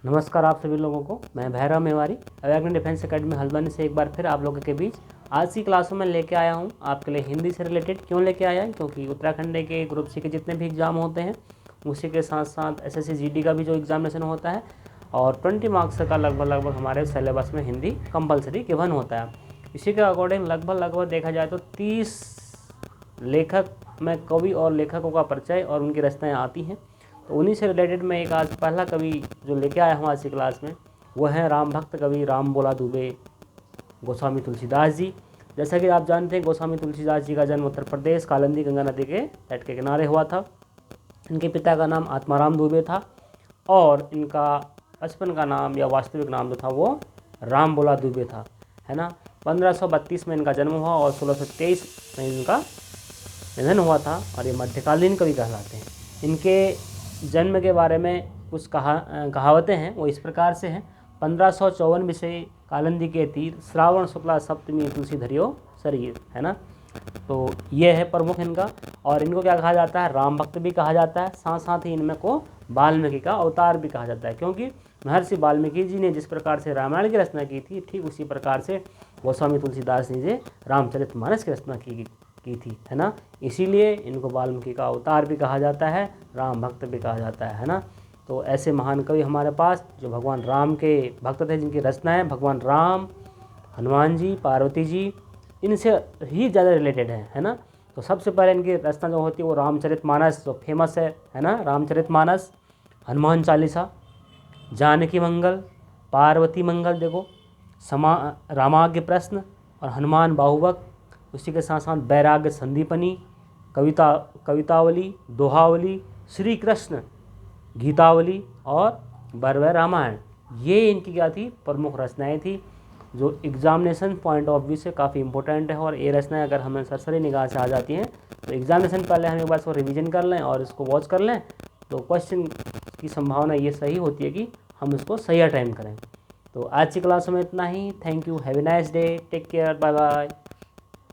नमस्कार आप सभी लोगों को। मैं भैरव मेवारी अवैग्न डिफेंस एकेडमी हल्द्वानी से एक बार फिर आप लोगों के बीच आज की क्लासों में लेके आया हूं आपके लिए हिंदी से रिलेटेड। क्यों लेके आया है? क्योंकि उत्तराखंड के ग्रुप सी के जितने भी एग्ज़ाम होते हैं उसी के साथ साथ एसएससी जीडी का भी जो एग्जामिनेशन होता है और 20 मार्क्स का लगभग हमारे सिलेबस में हिंदी कंपलसरी गिवन होता है। इसी के अकॉर्डिंग लगभग देखा जाए तो 30 लेखक में कवि और लेखकों का परिचय और उनकी रचनाएँ आती हैं। तो उन्हीं से रिलेटेड मैं एक आज पहला कवि जो लेके आया हूँ आज की क्लास में वो है राम भक्त कवि राम बोला दुबे गोस्वामी तुलसीदास जी। जैसा कि आप जानते हैं गोस्वामी तुलसीदास जी का जन्म उत्तर प्रदेश कालिंदी गंगा नदी के तट के किनारे हुआ था। इनके पिता का नाम आत्माराम दुबे था और इनका बचपन का नाम या वास्तविक नाम जो था वो राम बोला दुबे था, है ना। 1532 में इनका जन्म हुआ और 1623 में इनका निधन हुआ था और ये मध्यकालीन कवि कहलाते हैं। इनके जन्म के बारे में कुछ कहावतें हैं, वो इस प्रकार से हैं। 1554 विषय कालिंदी के तीर श्रावण शुक्ला सप्तमी तुलसी धरियो शरीर, है ना। तो ये है प्रमुख इनका। और इनको क्या कहा जाता है? राम भक्त भी कहा जाता है। साथ साथ ही इनमें को वाल्मीकि का अवतार भी कहा जाता है, क्योंकि महर्षि वाल्मीकि जी ने जिस प्रकार से रामायण की रचना की थी ठीक उसी प्रकार से गोस्वामी तुलसीदास जी ने रामचरितमानस की रचना की थी, है ना। इसीलिए इनको वाल्मीकि का अवतार भी कहा जाता है, राम भक्त भी कहा जाता है ना। तो ऐसे महान कवि हमारे पास जो भगवान राम के भक्त थे, जिनकी रचनाएं भगवान राम, हनुमान जी, पार्वती जी इनसे ही ज़्यादा रिलेटेड है ना। तो सबसे पहले इनकी रचना जो होती है वो रामचरितमानस जो फेमस है ना। रामचरितमानस, हनुमान चालीसा, जानकी मंगल, पार्वती मंगल, देखो रामाज्ञ प्रश्न और हनुमान बाहुबक। उसी के साथ साथ वैराग्य संदीपनी, कवितावली, दोहावली, श्री कृष्ण गीतावली और बरवै रामायण, ये इनकी क्या थी? प्रमुख रचनाएं थी जो एग्जामिनेशन पॉइंट ऑफ व्यू से काफ़ी इंपॉर्टेंट है। और ये रचनाएं अगर हमें सरसरी निगाह से आ जाती हैं तो एग्जामिनेशन पहले हम एक बार इसको रिवीजन कर लें और इसको वॉच कर लें तो क्वेश्चन की संभावना ये सही होती है कि हम इसको सही अटेम्प्ट करें। तो आज की क्लास में इतना ही। Thank you, have a nice day, take care, bye bye.